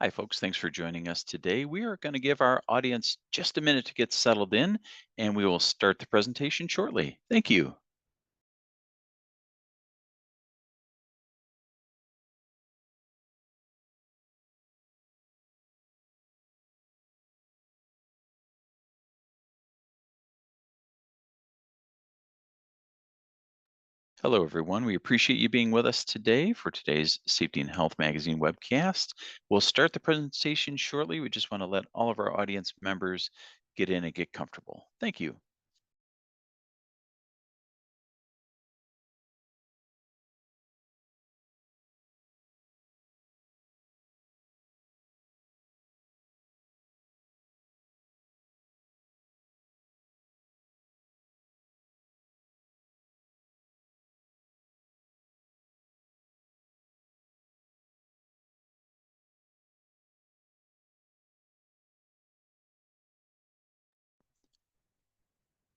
Hi, folks. Thanks for joining us today. We are going to give our audience just a minute to get settled in, and we will start the presentation shortly. Thank you. Hello, everyone. We appreciate you being with us today for today's Safety and Health Magazine webcast. We'll start the presentation shortly. We just want to let all of our audience members get in and get comfortable. Thank you.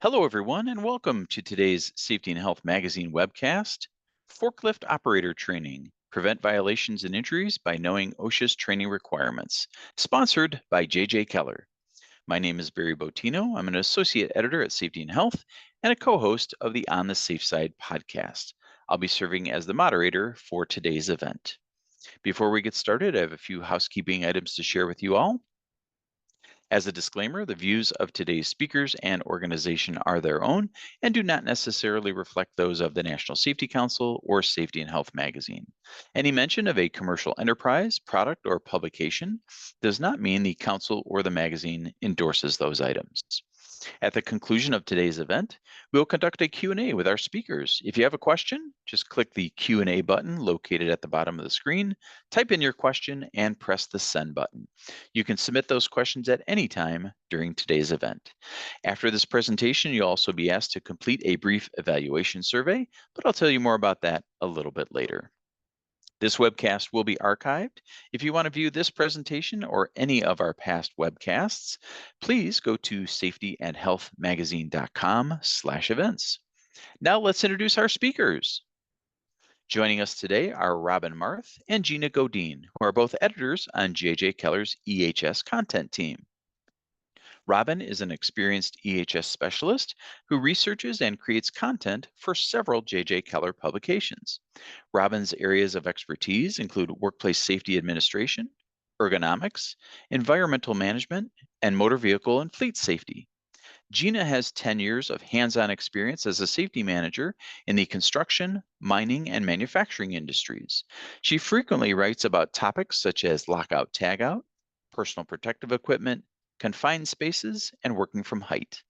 Hello, everyone, and welcome to today's Safety and Health Magazine webcast, Forklift Operator Training, Prevent Violations and Injuries by Knowing OSHA's Training Requirements, sponsored by JJ Keller. My name is Barry Botino. I'm an associate editor at Safety and Health and a co-host of the On the Safe Side podcast. I'll be serving as the moderator for today's event. Before we get started, I have a few housekeeping items to share with you all. As a disclaimer, the views of today's speakers and organization are their own and do not necessarily reflect those of the National Safety Council or Safety and Health Magazine. Any mention of a commercial enterprise, product, or publication does not mean the council or the magazine endorses those items. At the conclusion of today's event, we'll conduct a Q&A with our speakers. If you have a question, just click the Q&A button located at the bottom of the screen, type in your question, and press the send button. You can submit those questions at any time during today's event. After this presentation, you'll also be asked to complete a brief evaluation survey, but I'll tell you more about that a little bit later. This webcast will be archived. If you want to view this presentation or any of our past webcasts, please go to safetyandhealthmagazine.com/events. Now let's introduce our speakers. Joining us today are Robin Marth and Gina Godine, who are both editors on JJ Keller's EHS content team. Robin is an experienced EHS specialist who researches and creates content for several JJ Keller publications. Robin's areas of expertise include workplace safety administration, ergonomics, environmental management, and motor vehicle and fleet safety. Gina has 10 years of hands-on experience as a safety manager in the construction, mining, and manufacturing industries. She frequently writes about topics such as lockout tagout, personal protective equipment, confined spaces, and working from height.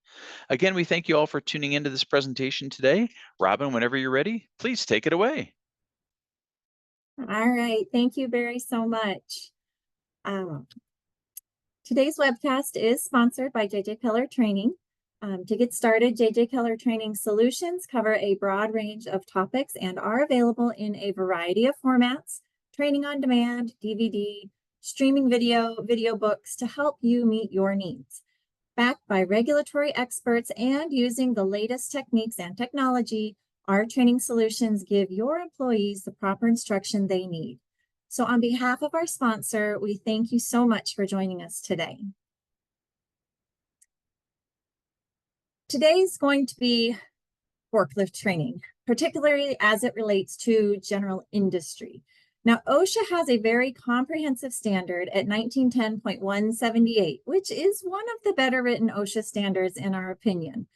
Again, we thank you all for tuning into this presentation today. Robin, whenever you're ready, please take it away. All right. Thank you very so much. Today's webcast is sponsored by JJ Keller Training. To get started, JJ Keller Training Solutions cover a broad range of topics and are available in a variety of formats, training on demand, DVD, streaming video, video books to help you meet your needs. Backed by regulatory experts and using the latest techniques and technology, our training solutions give your employees the proper instruction they need. So on behalf of our sponsor, we thank you so much for joining us today. Today is going to be forklift training, particularly as it relates to general industry. Now, OSHA has a very comprehensive standard at 1910.178, which is one of the better written OSHA standards in our opinion.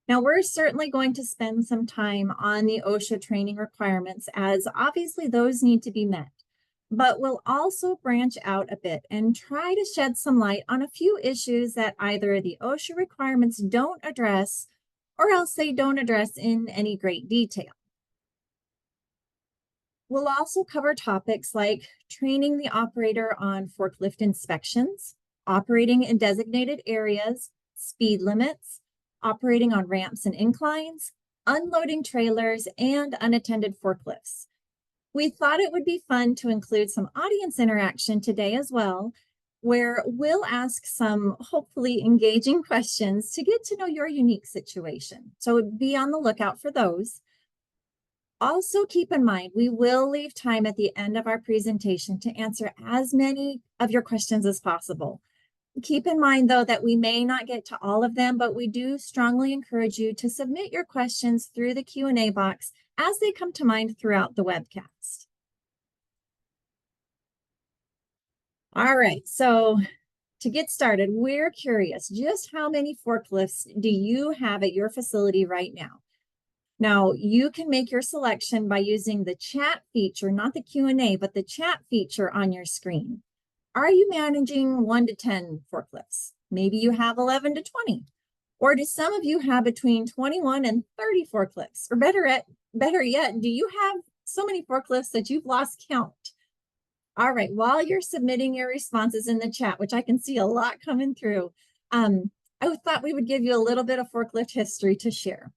Now, we're certainly going to spend some time on the OSHA training requirements as obviously those need to be met. But we'll also branch out a bit and try to shed some light on a few issues that either the OSHA requirements don't address or else they don't address in any great detail. We'll also cover topics like training the operator on forklift inspections, operating in designated areas, speed limits, operating on ramps and inclines, unloading trailers, and unattended forklifts. We thought it would be fun to include some audience interaction today as well, where we'll ask some hopefully engaging questions to get to know your unique situation. So be on the lookout for those. Also keep in mind, we will leave time at the end of our presentation to answer as many of your questions as possible. Keep in mind, though, that we may not get to all of them, but we do strongly encourage you to submit your questions through the Q&A box as they come to mind throughout the webcast. All right, so to get started, we're curious, just how many forklifts do you have at your facility right now? Now, you can make your selection by using the chat feature, not the Q&A, but the chat feature on your screen. Are you managing 1 to 10 forklifts? Maybe you have 11 to 20. Or do some of you have between 21 and 30 forklifts? Or better yet, do you have so many forklifts that you've lost count? All right, while you're submitting your responses in the chat, which I can see a lot coming through, I thought we would give you a little bit of forklift history to share.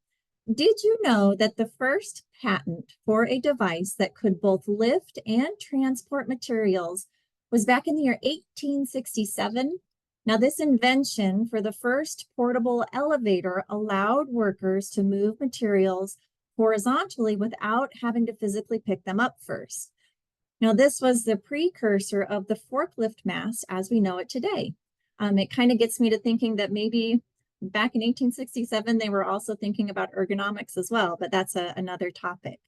Did you know that the first patent for a device that could both lift and transport materials was back in the year 1867? Now, this invention for the first portable elevator allowed workers to move materials horizontally without having to physically pick them up first. Now, this was the precursor of the forklift mast as we know it today. It kind of gets me to thinking that maybe back in 1867, they were also thinking about ergonomics as well, but that's another topic.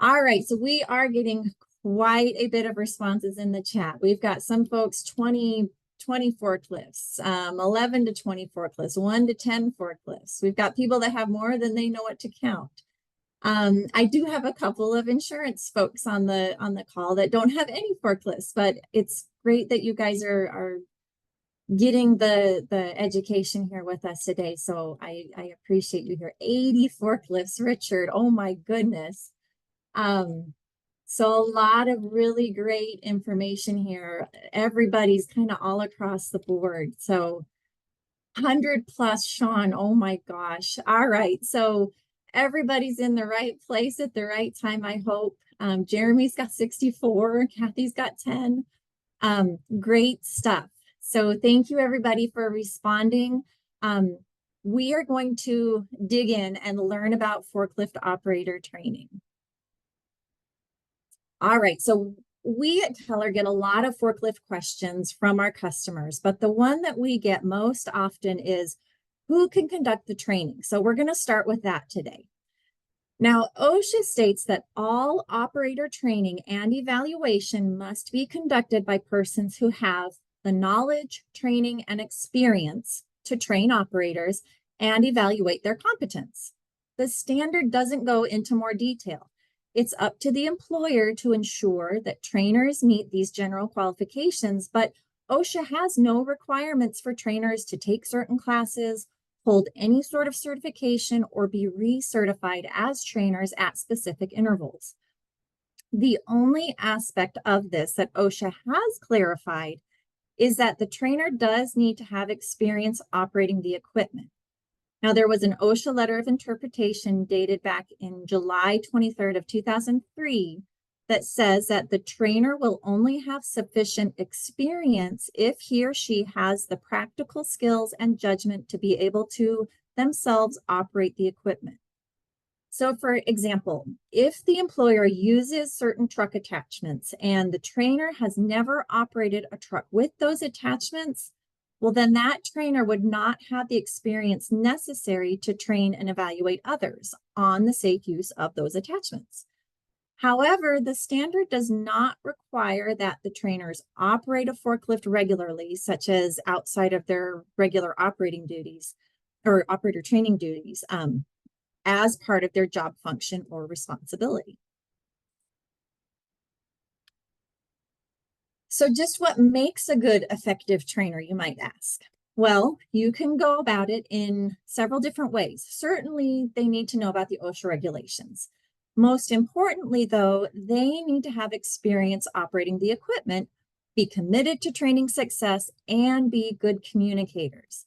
All right, so we are getting quite a bit of responses in the chat. We've got some folks 20 forklifts, 11 to 20 forklifts, 1 to 10 forklifts. We've got people that have more than they know what to count. I do have a couple of insurance folks on the call that don't have any forklifts, but it's great that you guys are getting the education here with us today. So I appreciate you here. 80 forklifts, Richard. Oh my goodness. So a lot of really great information here. Everybody's kind of all across the board. So 100 plus, Sean. Oh my gosh. All right. So everybody's in the right place at the right time, I hope. Jeremy's got 64. Kathy's got 10. Great stuff. So thank you everybody for responding. We are going to dig in and learn about forklift operator training. All right, so we at Keller get a lot of forklift questions from our customers, but the one that we get most often is who can conduct the training? So we're going to start with that today. Now, OSHA states that all operator training and evaluation must be conducted by persons who have the knowledge, training, and experience to train operators and evaluate their competence. The standard doesn't go into more detail. It's up to the employer to ensure that trainers meet these general qualifications, but OSHA has no requirements for trainers to take certain classes, hold any sort of certification, or be recertified as trainers at specific intervals. The only aspect of this that OSHA has clarified is that the trainer does need to have experience operating the equipment. Now, there was an OSHA letter of interpretation dated back in July 23rd of 2003 that says that the trainer will only have sufficient experience if he or she has the practical skills and judgment to be able to themselves operate the equipment. So for example, if the employer uses certain truck attachments and the trainer has never operated a truck with those attachments, well, then that trainer would not have the experience necessary to train and evaluate others on the safe use of those attachments. However, the standard does not require that the trainers operate a forklift regularly, such as outside of their regular operating duties or operator training duties, as part of their job function or responsibility. So just what makes a good effective trainer, you might ask? Well, you can go about it in several different ways. Certainly, they need to know about the OSHA regulations. Most importantly, though, they need to have experience operating the equipment, be committed to training success, and be good communicators.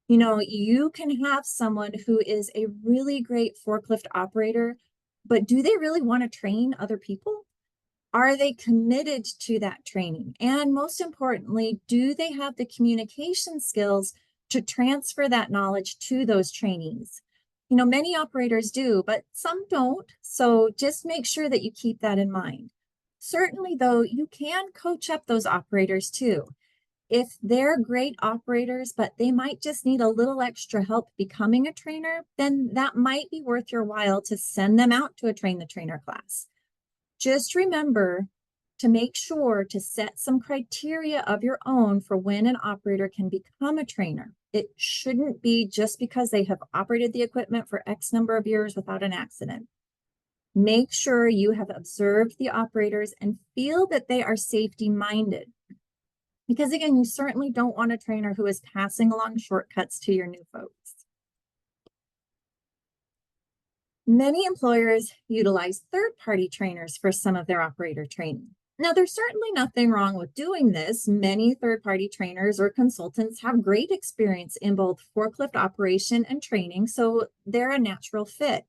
You know, you can have someone who is a really great forklift operator, but do they really want to train other people? Are they committed to that training? And most importantly, do they have the communication skills to transfer that knowledge to those trainees? Many operators do, but some don't. So just make sure that you keep that in mind. Certainly, though, you can coach up those operators too. If they're great operators, but they might just need a little extra help becoming a trainer, then that might be worth your while to send them out to a train the trainer class. Just remember to make sure to set some criteria of your own for when an operator can become a trainer. It shouldn't be just because they have operated the equipment for X number of years without an accident. Make sure you have observed the operators and feel that they are safety minded. Because again, you certainly don't want a trainer who is passing along shortcuts to your new folks. Many employers utilize third-party trainers for some of their operator training. Now, there's certainly nothing wrong with doing this. Many third-party trainers or consultants have great experience in both forklift operation and training, so they're a natural fit.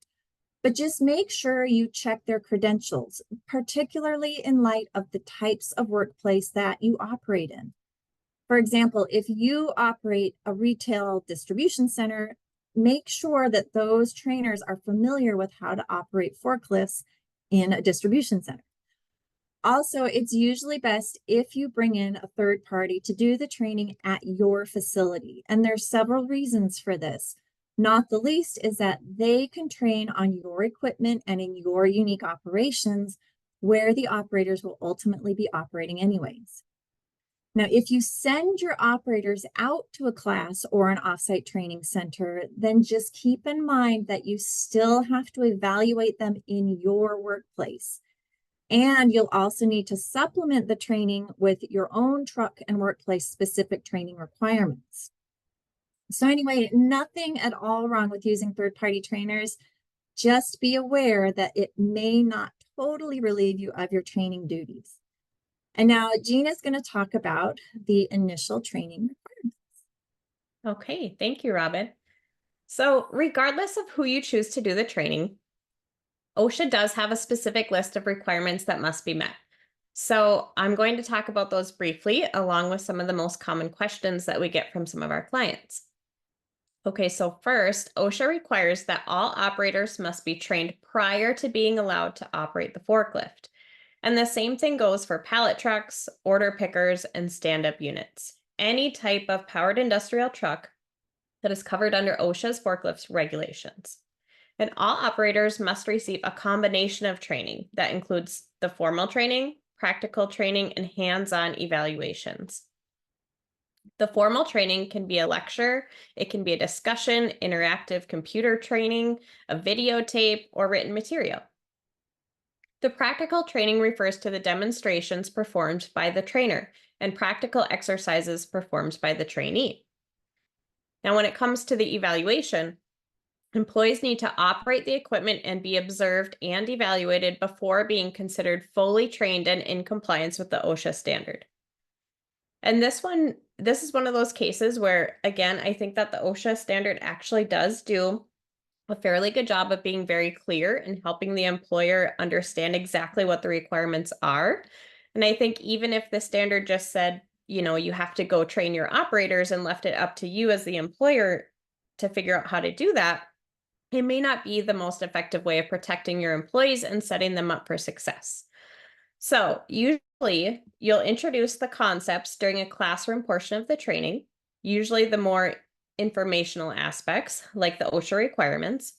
But just make sure you check their credentials, particularly in light of the types of workplace that you operate in. For example, if you operate a retail distribution center, make sure that those trainers are familiar with how to operate forklifts in a distribution center. Also, it's usually best if you bring in a third party to do the training at your facility. And there's several reasons for this. Not the least is that they can train on your equipment and in your unique operations where the operators will ultimately be operating anyways. Now, if you send your operators out to a class or an offsite training center, then just keep in mind that you still have to evaluate them in your workplace. And you'll also need to supplement the training with your own truck and workplace specific training requirements. So anyway, nothing at all wrong with using third-party trainers. Just be aware that it may not totally relieve you of your training duties. And now Gina is going to talk about the initial training requirements. Okay, thank you, Robin. So regardless of who you choose to do the training, OSHA does have a specific list of requirements that must be met. So I'm going to talk about those briefly, along with some of the most common questions that we get from some of our clients. Okay, so first, OSHA requires that all operators must be trained prior to being allowed to operate the forklift. And the same thing goes for pallet trucks, order pickers, and stand-up units. Any type of powered industrial truck that is covered under OSHA's forklifts regulations. And all operators must receive a combination of training that includes the formal training, practical training, and hands-on evaluations. The formal training can be a lecture, it can be a discussion, interactive computer training, a videotape, or written material. The practical training refers to the demonstrations performed by the trainer and practical exercises performed by the trainee. Now, when it comes to the evaluation, employees need to operate the equipment and be observed and evaluated before being considered fully trained and in compliance with the OSHA standard. And this is one of those cases where, again, I think that the OSHA standard actually does do a fairly good job of being very clear and helping the employer understand exactly what the requirements are. And I think even if the standard just said, you have to go train your operators and left it up to you as the employer to figure out how to do that, it may not be the most effective way of protecting your employees and setting them up for success. So usually you'll introduce the concepts during a classroom portion of the training, usually the more informational aspects like the OSHA requirements.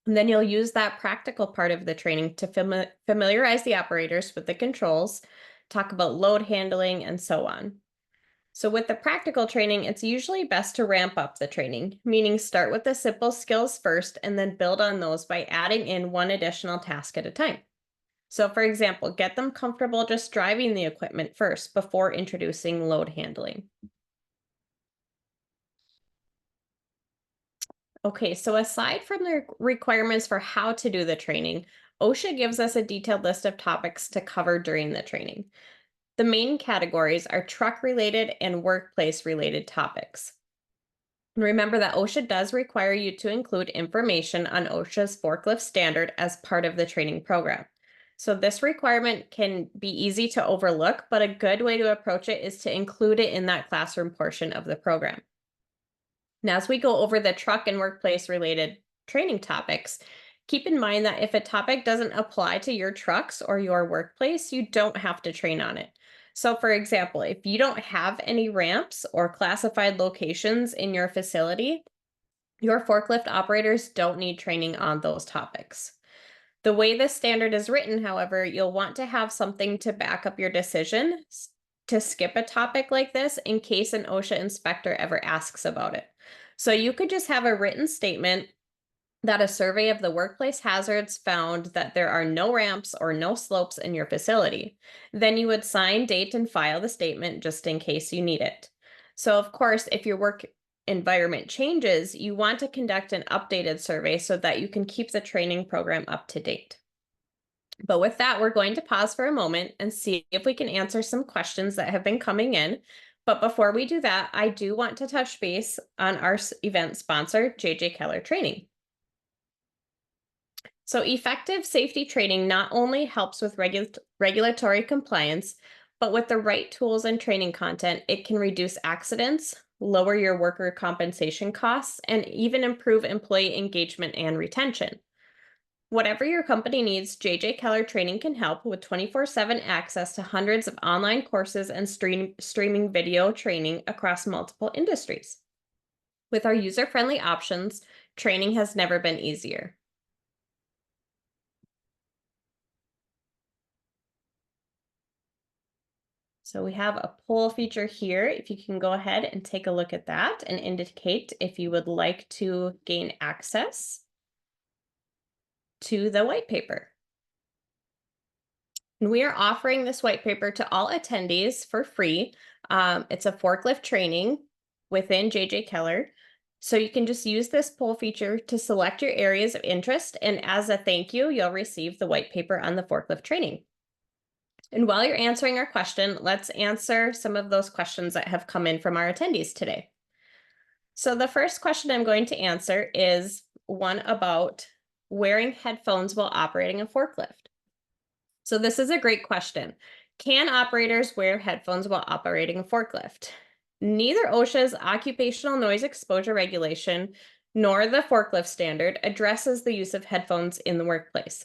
And then you'll use that practical part of the training to familiarize the operators with the controls, talk about load handling, and so on. So with the practical training, it's usually best to ramp up the training, meaning start with the simple skills first and then build on those by adding in one additional task at a time. So for example, get them comfortable just driving the equipment first before introducing load handling. Okay, so aside from the requirements for how to do the training, OSHA gives us a detailed list of topics to cover during the training. The main categories are truck-related and workplace-related topics. And remember that OSHA does require you to include information on OSHA's forklift standard as part of the training program. So this requirement can be easy to overlook, but a good way to approach it is to include it in that classroom portion of the program. Now, as we go over the truck and workplace related training topics, keep in mind that if a topic doesn't apply to your trucks or your workplace, you don't have to train on it. So for example, if you don't have any ramps or classified locations in your facility, your forklift operators don't need training on those topics. The way this standard is written, however, you'll want to have something to back up your decision to skip a topic like this in case an OSHA inspector ever asks about it. So you could just have a written statement that a survey of the workplace hazards found that there are no ramps or no slopes in your facility. Then you would sign, date, and file the statement just in case you need it. So of course, if your work environment changes, you want to conduct an updated survey so that you can keep the training program up to date. But with that, we're going to pause for a moment and see if we can answer some questions that have been coming in. But before we do that, I do want to touch base on our event sponsor, JJ Keller Training. So effective safety training not only helps with regulatory compliance, but with the right tools and training content, it can reduce accidents, lower your worker compensation costs, and even improve employee engagement and retention. Whatever your company needs, JJ Keller Training can help with 24/7 access to hundreds of online courses and streaming video training across multiple industries. With our user-friendly options, training has never been easier. So we have a poll feature here. If you can go ahead and take a look at that and indicate if you would like to gain access to the white paper. And we are offering this white paper to all attendees for free. It's a forklift training within JJ Keller. So you can just use this poll feature to select your areas of interest. And as a thank you, you'll receive the white paper on the forklift training. And while you're answering our question, let's answer some of those questions that have come in from our attendees today. So the first question I'm going to answer is one about wearing headphones while operating a forklift. So this is a great question. Can operators wear headphones while operating a forklift? Neither OSHA's occupational noise exposure regulation nor the forklift standard addresses the use of headphones in the workplace.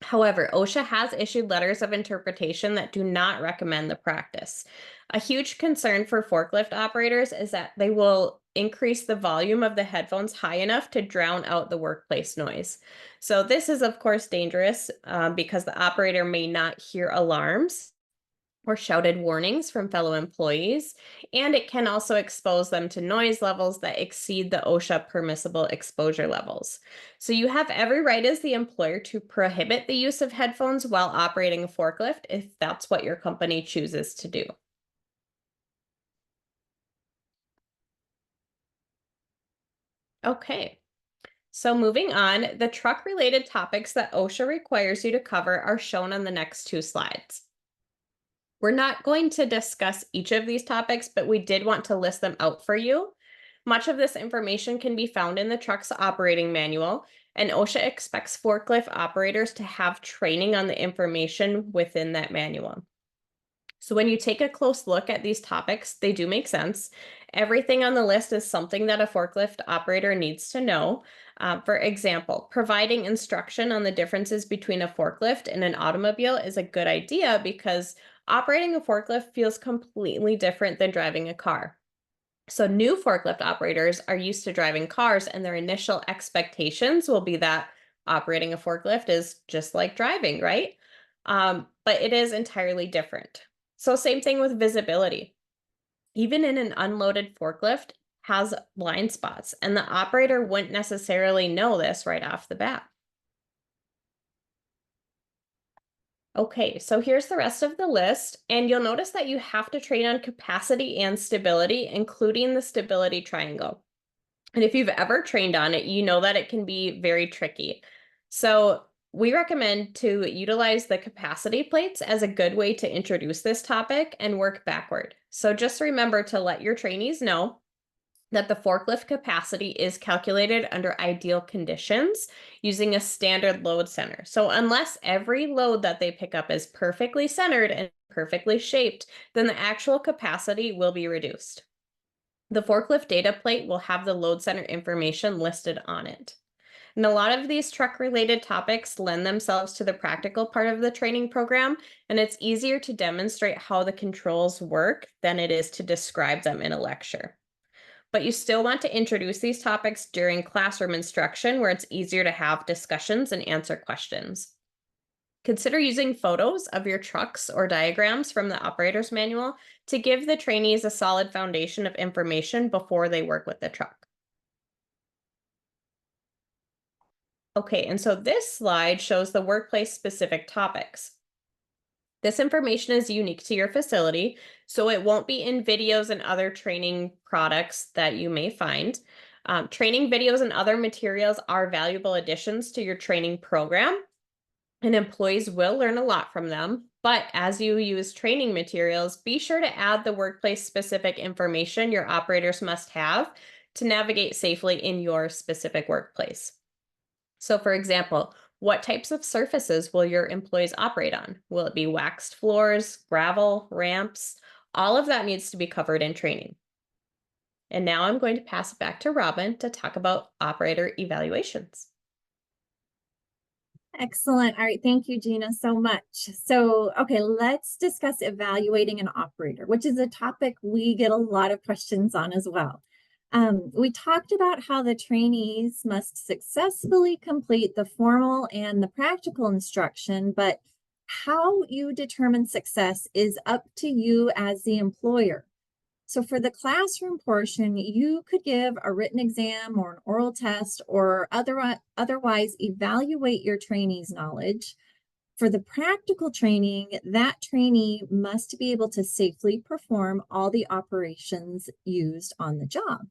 However, OSHA has issued letters of interpretation that do not recommend the practice. A huge concern for forklift operators is that they will increase the volume of the headphones high enough to drown out the workplace noise. So this is, of course, dangerous because the operator may not hear alarms or shouted warnings from fellow employees, and it can also expose them to noise levels that exceed the OSHA permissible exposure levels. So you have every right as the employer to prohibit the use of headphones while operating a forklift if that's what your company chooses to do. Okay, so moving on, the truck-related topics that OSHA requires you to cover are shown on the next two slides. We're not going to discuss each of these topics, but we did want to list them out for you. Much of this information can be found in the truck's operating manual, and OSHA expects forklift operators to have training on the information within that manual. So when you take a close look at these topics, they do make sense. Everything on the list is something that a forklift operator needs to know. For example, providing instruction on the differences between a forklift and an automobile is a good idea because operating a forklift feels completely different than driving a car. So new forklift operators are used to driving cars, and their initial expectations will be that operating a forklift is just like driving, right? But it is entirely different. So same thing with visibility. Even in an unloaded forklift has blind spots, and the operator wouldn't necessarily know this right off the bat. Okay, so here's the rest of the list, and you'll notice that you have to train on capacity and stability, including the stability triangle. And if you've ever trained on it, you know that it can be very tricky. So we recommend to utilize the capacity plates as a good way to introduce this topic and work backward. So just remember to let your trainees know that the forklift capacity is calculated under ideal conditions using a standard load center. So unless every load that they pick up is perfectly centered and perfectly shaped, then the actual capacity will be reduced. The forklift data plate will have the load center information listed on it. And a lot of these truck-related topics lend themselves to the practical part of the training program, and it's easier to demonstrate how the controls work than it is to describe them in a lecture. But you still want to introduce these topics during classroom instruction where it's easier to have discussions and answer questions. Consider using photos of your trucks or diagrams from the operator's manual to give the trainees a solid foundation of information before they work with the truck. Okay, and so this slide shows the workplace specific topics. This information is unique to your facility, so it won't be in videos and other training products that you may find. Training videos and other materials are valuable additions to your training program, and employees will learn a lot from them. But as you use training materials, be sure to add the workplace specific information your operators must have to navigate safely in your specific workplace. So, for example, what types of surfaces will your employees operate on? Will it be waxed floors, gravel, ramps? All of that needs to be covered in training. And now I'm going to pass it back to Robin to talk about operator evaluations. Excellent. All right. Thank you, Gina, so much. So, okay, let's discuss evaluating an operator, which is a topic we get a lot of questions on as well. We talked about how the trainees must successfully complete the formal and the practical instruction, but how you determine success is up to you as the employer. So for the classroom portion, you could give a written exam or an oral test or otherwise evaluate your trainee's knowledge. For the practical training, that trainee must be able to safely perform all the operations used on the job.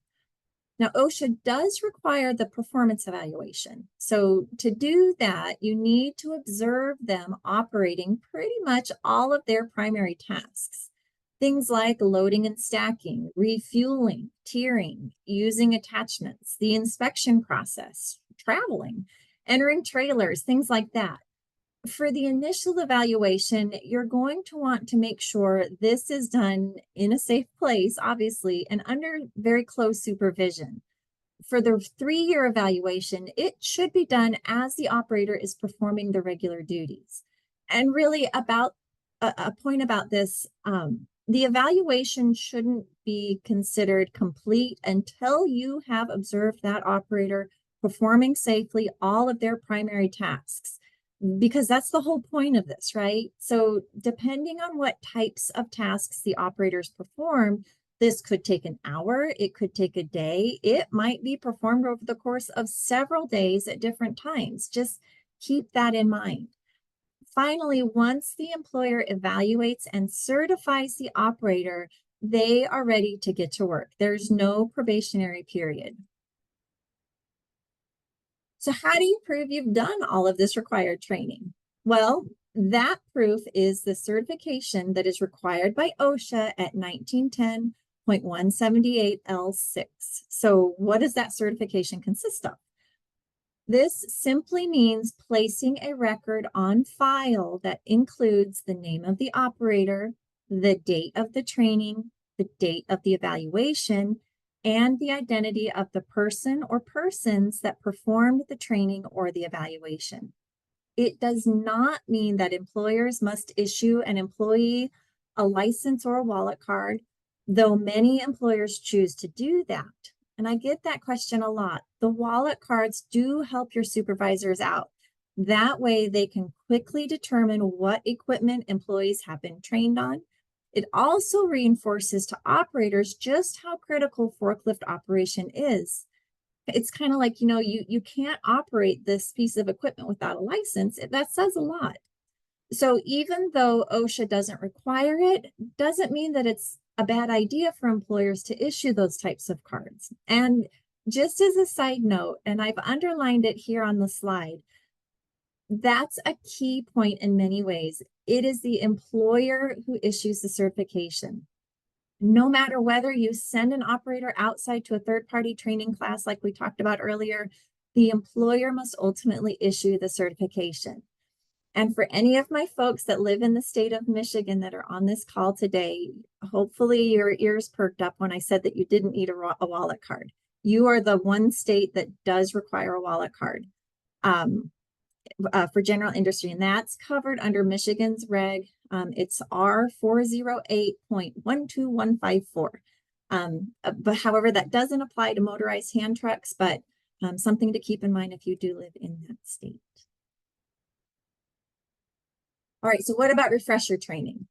Now, OSHA does require the performance evaluation. So to do that, you need to observe them operating pretty much all of their primary tasks. Things like loading and stacking, refueling, tiering, using attachments, the inspection process, traveling, entering trailers, things like that. For the initial evaluation, you're going to want to make sure this is done in a safe place, obviously, and under very close supervision. For the 3-year evaluation, it should be done as the operator is performing the regular duties. And really about a point about this, the evaluation shouldn't be considered complete until you have observed that operator performing safely all of their primary tasks, because that's the whole point of this, right? So depending on what types of tasks the operators perform, this could take an hour, it could take a day, it might be performed over the course of several days at different times. Just keep that in mind. Finally, once the employer evaluates and certifies the operator, they are ready to get to work. There's no probationary period. So how do you prove you've done all of this required training? Well, that proof is the certification that is required by OSHA at 1910.178L6. So what does that certification consist of? This simply means placing a record on file that includes the name of the operator, the date of the training, the date of the evaluation, and the identity of the person or persons that performed the training or the evaluation. It does not mean that employers must issue an employee a license or a wallet card, though many employers choose to do that. And I get that question a lot. The wallet cards do help your supervisors out. That way they can quickly determine what equipment employees have been trained on. It also reinforces to operators just how critical forklift operation is. It's kind of like, you can't operate this piece of equipment without a license. That says a lot. So even though OSHA doesn't require it, doesn't mean that it's a bad idea for employers to issue those types of cards. And just as a side note, and I've underlined it here on the slide, that's a key point in many ways. It is the employer who issues the certification. No matter whether you send an operator outside to a third-party training class like we talked about earlier, the employer must ultimately issue the certification. And for any of my folks that live in the state of Michigan that are on this call today, hopefully your ears perked up when I said that you didn't need a wallet card. You are the one state that does require a wallet card. for general industry, and that's covered under Michigan's reg. It's R408.12154. But however, that doesn't apply to motorized hand trucks, but something to keep in mind if you do live in that state. All right, so what about refresher training?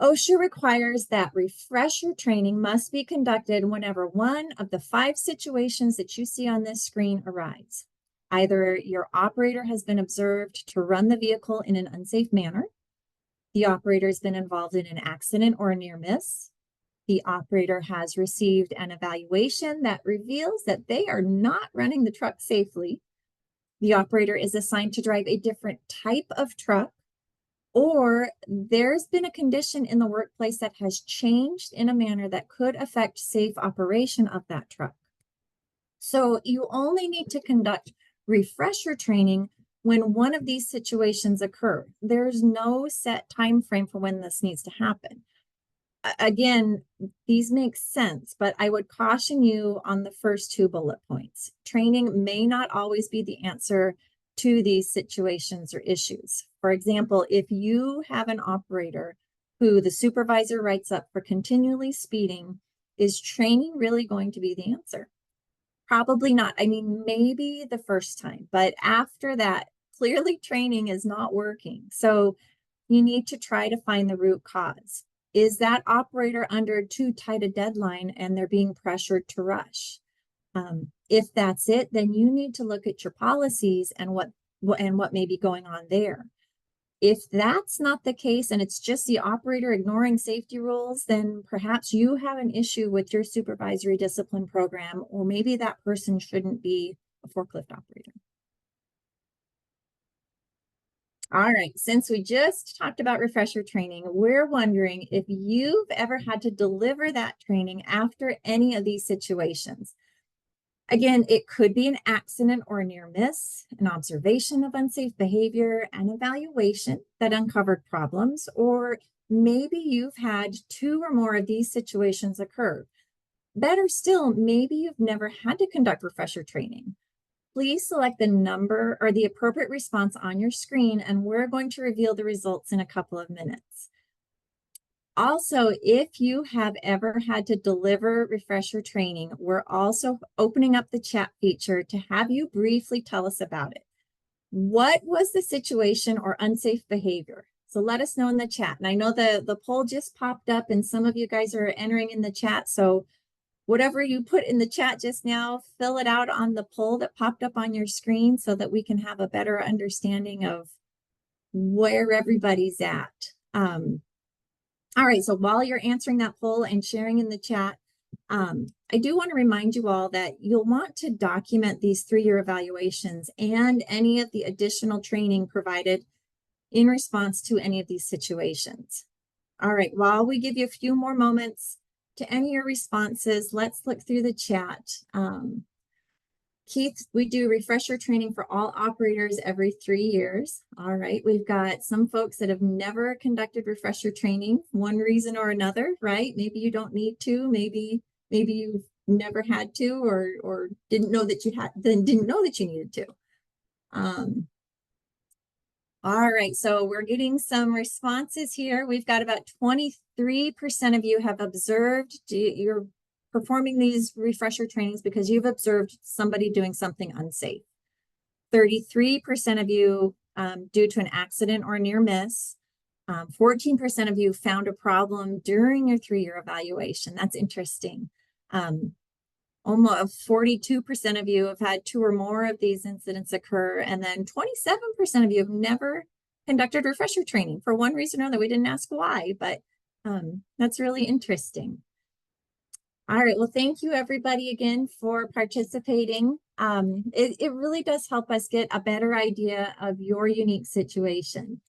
OSHA requires that refresher training must be conducted whenever one of the 5 situations that you see on this screen arise. Either your operator has been observed to run the vehicle in an unsafe manner, the operator has been involved in an accident or a near miss, the operator has received an evaluation that reveals that they are not running the truck safely, the operator is assigned to drive a different type of truck, or there's been a condition in the workplace that has changed in a manner that could affect safe operation of that truck. So you only need to conduct refresher training when one of these situations occur. There's no set time frame for when this needs to happen. Again, these make sense, but I would caution you on the first 2 bullet points. Training may not always be the answer to these situations or issues. For example, if you have an operator who the supervisor writes up for continually speeding, is training really going to be the answer? Probably not. I mean, maybe the first time, but after that, clearly training is not working. So you need to try to find the root cause. Is that operator under too tight a deadline and they're being pressured to rush? If that's it, then you need to look at your policies and what may be going on there. If that's not the case and it's just the operator ignoring safety rules, then perhaps you have an issue with your supervisory discipline program, or maybe that person shouldn't be a forklift operator. All right, since we just talked about refresher training, we're wondering if you've ever had to deliver that training after any of these situations. Again, it could be an accident or a near miss, an observation of unsafe behavior, an evaluation that uncovered problems, or maybe you've had 2 or more of these situations occur. Better still, maybe you've never had to conduct refresher training. Please select the number or the appropriate response on your screen, and we're going to reveal the results in a couple of minutes. Also, if you have ever had to deliver refresher training, we're also opening up the chat feature to have you briefly tell us about it. What was the situation or unsafe behavior? So let us know in the chat. And I know the poll just popped up and some of you guys are entering in the chat. So whatever you put in the chat just now, fill it out on the poll that popped up on your screen so that we can have a better understanding of where everybody's at. All right, so while you're answering that poll and sharing in the chat, I do want to remind you all that you'll want to document these 3-year evaluations and any of the additional training provided in response to any of these situations. All right, while we give you a few more moments to enter your responses, let's look through the chat. Keith, we do refresher training for all operators every 3 years. All right, we've got some folks that have never conducted refresher training, one reason or another, right? Maybe you don't need to, maybe you've never had to, or didn't know that you needed to. All right, so we're getting some responses here. We've got about 23% of you have observed you're performing these refresher trainings because you've observed somebody doing something unsafe. 33% of you due to an accident or near miss. 14% of you found a problem during your 3-year evaluation. That's interesting. Almost 42% of you have had 2 or more of these incidents occur. And then 27% of you have never conducted refresher training for one reason or another. We didn't ask why, but that's really interesting. All right, well, thank you everybody again for participating. It really does help us get a better idea of your unique situation.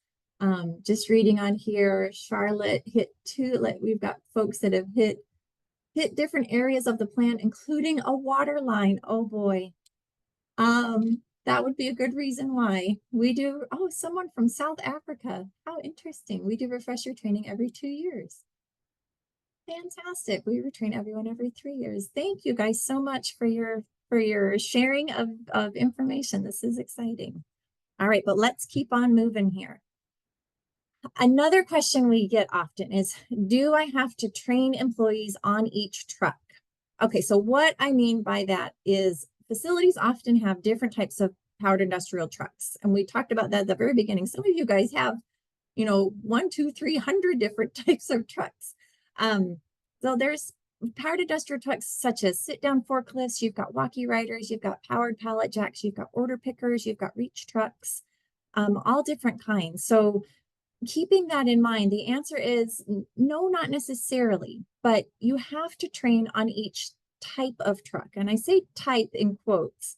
Just reading on here, Charlotte hit 2, we've got folks that have hit different areas of the plant, including a water line. Oh boy. That would be a good reason why. We do, someone from South Africa. How interesting. We do refresher training every 2 years. Fantastic. We retrain everyone every 3 years. Thank you guys so much for your for your sharing of information. This is exciting. All right, but let's keep on moving here. Another question we get often is, do I have to train employees on each truck? Okay, so what I mean by that is facilities often have different types of powered industrial trucks. And we talked about that at the very beginning. Some of you guys have, 1, 2, 300 different types of trucks. So there's powered industrial trucks such as sit-down forklifts, you've got walkie riders, you've got powered pallet jacks, you've got order pickers, you've got reach trucks, all different kinds. So keeping that in mind, the answer is no, not necessarily, but you have to train on each type of truck. And I say type in quotes.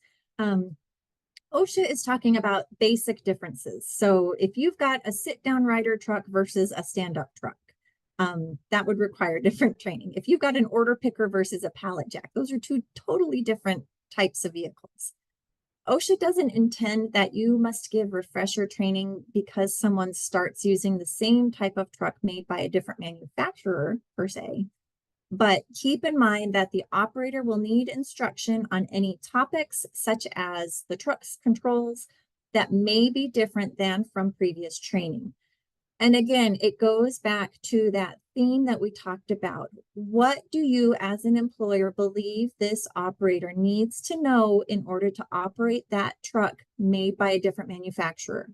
OSHA is talking about basic differences. So if you've got a sit-down rider truck versus a stand-up truck, that would require different training. If you've got an order picker versus a pallet jack, those are two totally different types of vehicles. OSHA doesn't intend that you must give refresher training because someone starts using the same type of truck made by a different manufacturer per se. But keep in mind that the operator will need instruction on any topics such as the truck's controls that may be different than from previous training. And again, it goes back to that theme that we talked about. What do you as an employer believe this operator needs to know in order to operate that truck made by a different manufacturer?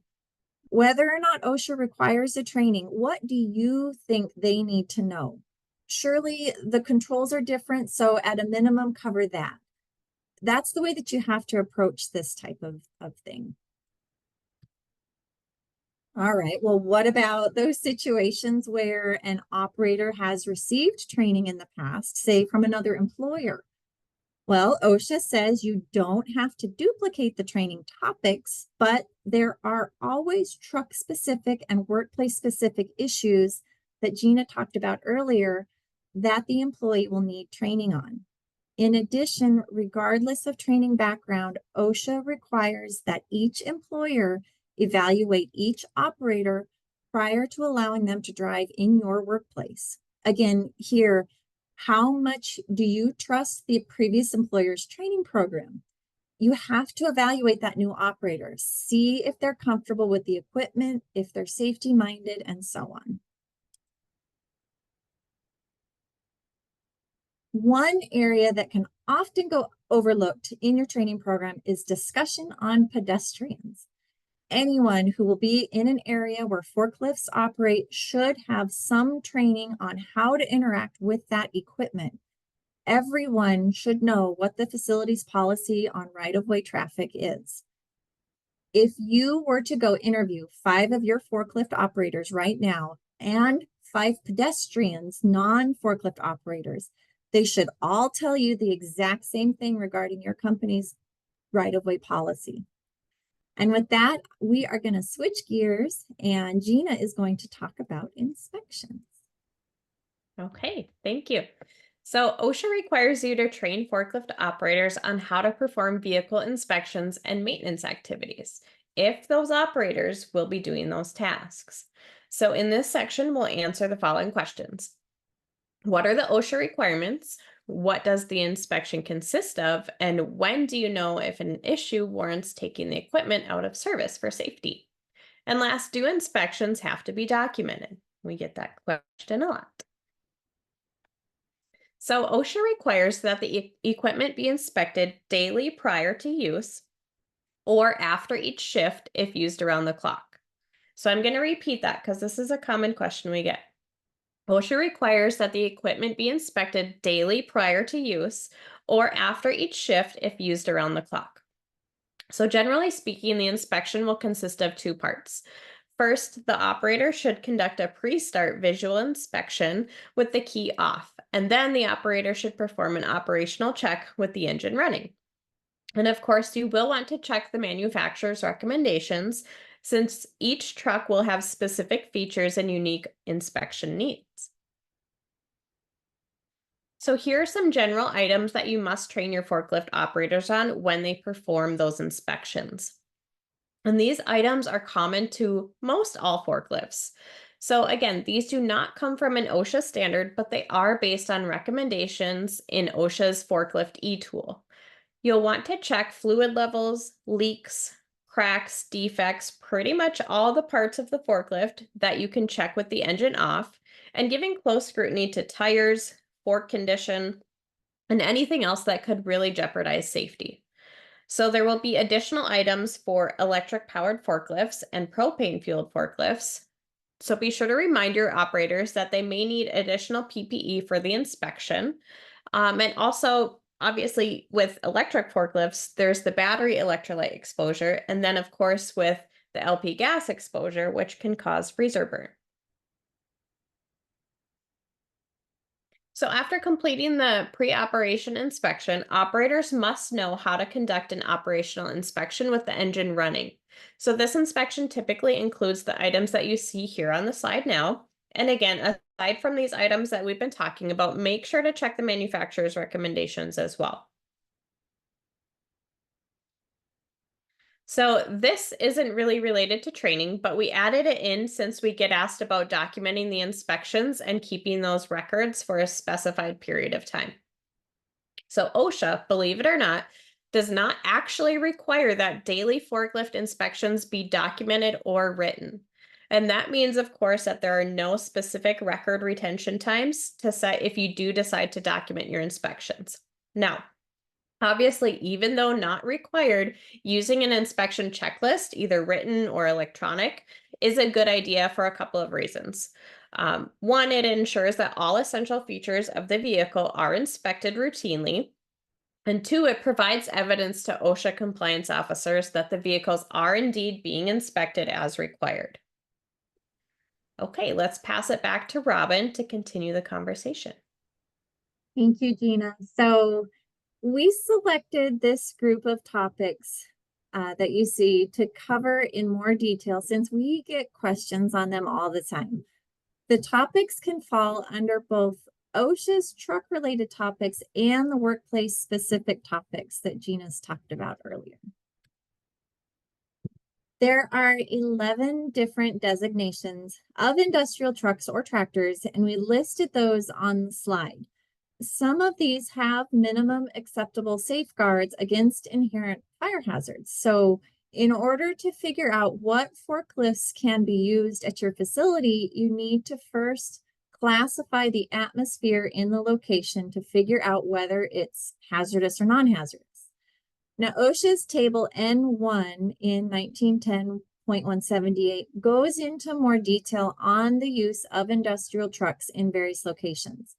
Whether or not OSHA requires the training, what do you think they need to know? Surely the controls are different, so at a minimum, cover that. That's the way that you have to approach this type of thing. All right, well, what about those situations where an operator has received training in the past, say from another employer? Well, OSHA says you don't have to duplicate the training topics, but there are always truck-specific and workplace-specific issues that Gina talked about earlier that the employee will need training on. In addition, regardless of training background, OSHA requires that each employer evaluate each operator prior to allowing them to drive in your workplace. Again, here, how much do you trust the previous employer's training program? You have to evaluate that new operator, see if they're comfortable with the equipment, if they're safety minded, and so on. One area that can often go overlooked in your training program is discussion on pedestrians. Anyone who will be in an area where forklifts operate should have some training on how to interact with that equipment. Everyone should know what the facility's policy on right-of-way traffic is. If you were to go interview 5 of your forklift operators right now and 5 pedestrians, non-forklift operators, they should all tell you the exact same thing regarding your company's right-of-way policy. And with that, we are going to switch gears, and Gina is going to talk about inspections. Okay, thank you. So OSHA requires you to train forklift operators on how to perform vehicle inspections and maintenance activities, if those operators will be doing those tasks. So in this section, we'll answer the following questions. What are the OSHA requirements? What does the inspection consist of? And when do you know if an issue warrants taking the equipment out of service for safety? And last, do inspections have to be documented? We get that question a lot. So OSHA requires that the equipment be inspected daily prior to use or after each shift if used around the clock. So I'm going to repeat that because this is a common question we get. OSHA requires that the equipment be inspected daily prior to use or after each shift if used around the clock. So generally speaking, the inspection will consist of 2 parts. First, the operator should conduct a pre-start visual inspection with the key off, and then the operator should perform an operational check with the engine running. And of course, you will want to check the manufacturer's recommendations since each truck will have specific features and unique inspection needs. So here are some general items that you must train your forklift operators on when they perform those inspections. And these items are common to most all forklifts. So again, these do not come from an OSHA standard, but they are based on recommendations in OSHA's forklift e-tool. You'll want to check fluid levels, leaks, cracks, defects, pretty much all the parts of the forklift that you can check with the engine off, and giving close scrutiny to tires, fork condition, and anything else that could really jeopardize safety. So there will be additional items for electric powered forklifts and propane fueled forklifts. So be sure to remind your operators that they may need additional PPE for the inspection. And also, obviously, with electric forklifts, there's the battery electrolyte exposure, and then, of course, with the LP gas exposure, which can cause freezer burn. So after completing the pre-operation inspection, operators must know how to conduct an operational inspection with the engine running. So this inspection typically includes the items that you see here on the slide now. And again, aside from these items that we've been talking about, make sure to check the manufacturer's recommendations as well. So this isn't really related to training, but we added it in since we get asked about documenting the inspections and keeping those records for a specified period of time. So OSHA, believe it or not, does not actually require that daily forklift inspections be documented or written. And that means, of course, that there are no specific record retention times to set if you do decide to document your inspections. Now, obviously, even though not required, using an inspection checklist, either written or electronic, is a good idea for a couple of reasons. One, it ensures that all essential features of the vehicle are inspected routinely. And two, it provides evidence to OSHA compliance officers that the vehicles are indeed being inspected as required. Okay, let's pass it back to Robin to continue the conversation. Thank you, Gina. So we selected this group of topics that you see to cover in more detail since we get questions on them all the time. The topics can fall under both OSHA's truck-related topics and the workplace-specific topics that Gina's talked about earlier. There are 11 different designations of industrial trucks or tractors, and we listed those on the slide. Some of these have minimum acceptable safeguards against inherent fire hazards. So in order to figure out what forklifts can be used at your facility, you need to first classify the atmosphere in the location to figure out whether it's hazardous or non-hazardous. Now, OSHA's table N1 in 1910.178 goes into more detail on the use of industrial trucks in various locations.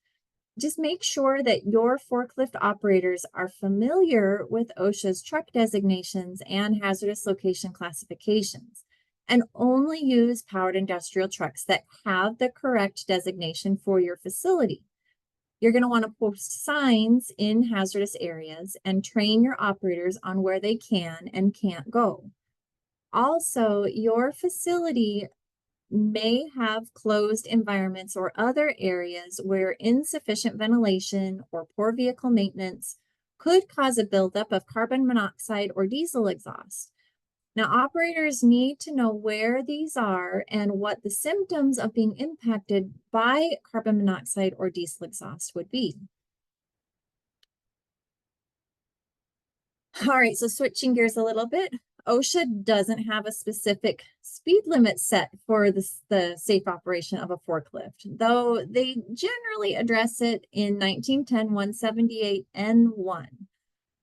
Just make sure that your forklift operators are familiar with OSHA's truck designations and hazardous location classifications, and only use powered industrial trucks that have the correct designation for your facility. You're going to want to post signs in hazardous areas and train your operators on where they can and can't go. Also, your facility may have closed environments or other areas where insufficient ventilation or poor vehicle maintenance could cause a buildup of carbon monoxide or diesel exhaust. Now, operators need to know where these are and what the symptoms of being impacted by carbon monoxide or diesel exhaust would be. All right, so switching gears a little bit, OSHA doesn't have a specific speed limit set for the safe operation of a forklift, though they generally address it in 1910.178N1.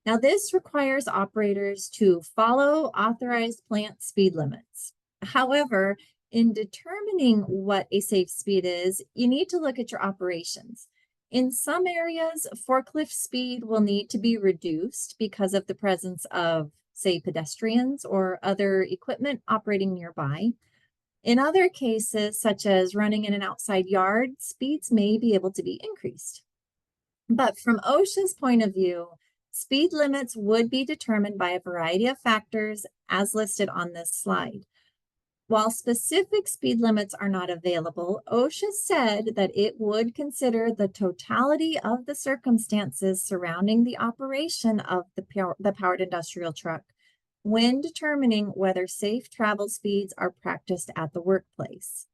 Now, this requires operators to follow authorized plant speed limits. However, in determining what a safe speed is, you need to look at your operations. In some areas, forklift speed will need to be reduced because of the presence of, say, pedestrians or other equipment operating nearby. In other cases, such as running in an outside yard, speeds may be able to be increased. But from OSHA's point of view, speed limits would be determined by a variety of factors as listed on this slide. While specific speed limits are not available, OSHA said that it would consider the totality of the circumstances surrounding the operation of the powered industrial truck when determining whether safe travel speeds are practiced at the workplace.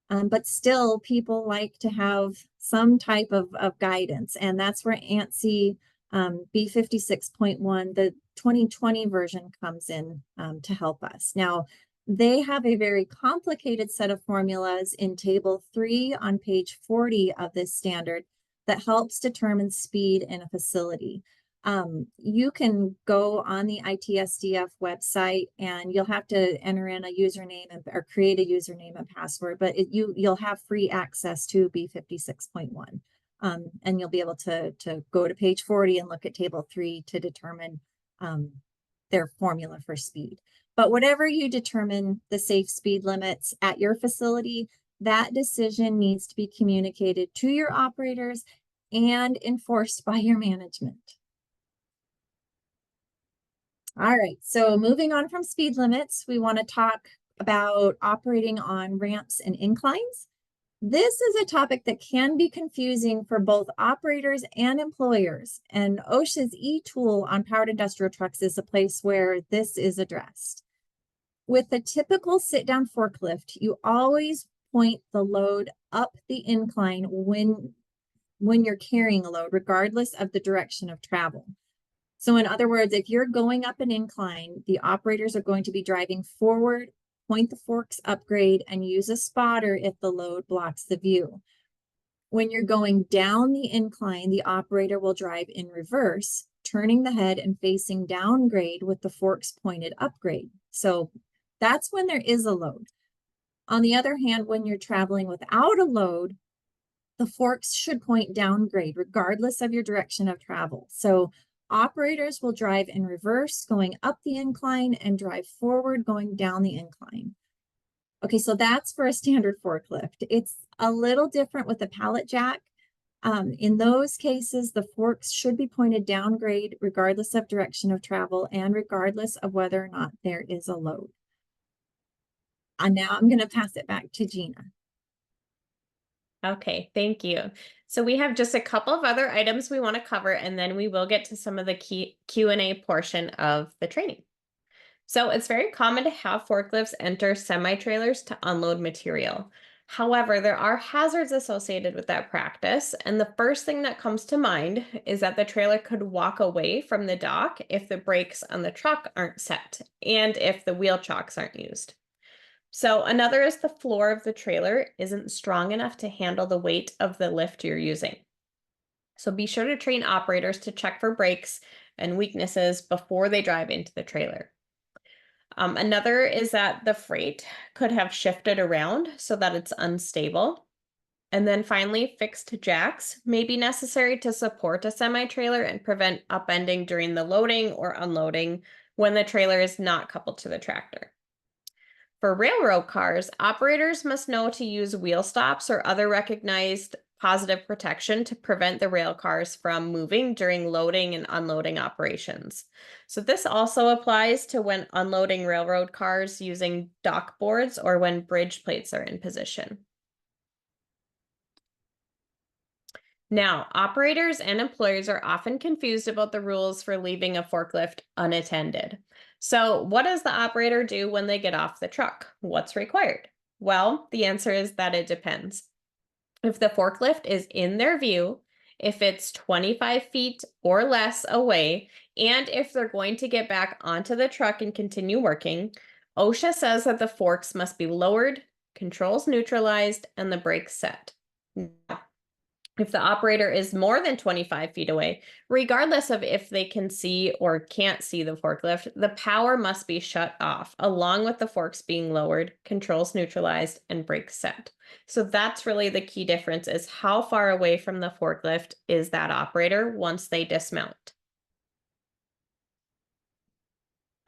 But still, people like to have some type of guidance, and that's where ANSI B56.1, the 2020 version comes in to help us. Now, they have a very complicated set of formulas in Table 3 on page 40 of this standard that helps determine speed in a facility. You can go on the ITSDF website and you'll have to enter in a username or create a username and password, but you'll have free access to B56.1. And you'll be able to go to page 40 and look at Table 3 to determine their formula for speed. But whatever you determine the safe speed limits at your facility, that decision needs to be communicated to your operators and enforced by your management. All right, so moving on from speed limits, we want to talk about operating on ramps and inclines. This is a topic that can be confusing for both operators and employers, and OSHA's e-tool on powered industrial trucks is a place where this is addressed. With a typical sit-down forklift, you always point the load up the incline when you're carrying a load, regardless of the direction of travel. So in other words, if you're going up an incline, the operators are going to be driving forward, point the forks upgrade, and use a spotter if the load blocks the view. When you're going down the incline, the operator will drive in reverse, turning the head and facing downgrade with the forks pointed upgrade. So that's when there is a load. On the other hand, when you're traveling without a load, the forks should point downgrade regardless of your direction of travel. So operators will drive in reverse going up the incline and drive forward going down the incline. Okay, so that's for a standard forklift. It's a little different with a pallet jack. In those cases, the forks should be pointed downgrade regardless of direction of travel and regardless of whether or not there is a load. And now I'm going to pass it back to Gina. Okay, thank you. So we have just a couple of other items we want to cover, and then we will get to some of the key Q&A portion of the training. So it's very common to have forklifts enter semi-trailers to unload material. However, there are hazards associated with that practice, and the first thing that comes to mind is that the trailer could walk away from the dock if the brakes on the truck aren't set, and if the wheel chocks aren't used. So another is the floor of the trailer isn't strong enough to handle the weight of the lift you're using. So be sure to train operators to check for breaks and weaknesses before they drive into the trailer. Another is that the freight could have shifted around so that it's unstable. And then finally, fixed jacks may be necessary to support a semi-trailer and prevent upending during the loading or unloading when the trailer is not coupled to the tractor. For railroad cars, operators must know to use wheel stops or other recognized positive protection to prevent the rail cars from moving during loading and unloading operations. So this also applies to when unloading railroad cars using dock boards or when bridge plates are in position. Now, operators and employers are often confused about the rules for leaving a forklift unattended. So, what does the operator do when they get off the truck? What's required? Well, the answer is that it depends. If the forklift is in their view, if it's 25 feet or less away, and if they're going to get back onto the truck and continue working, OSHA says that the forks must be lowered, controls neutralized, and the brakes set. Now, if the operator is more than 25 feet away, regardless of if they can see or can't see the forklift, the power must be shut off, along with the forks being lowered, controls neutralized, and brakes set. So that's really the key difference, is how far away from the forklift is that operator once they dismount.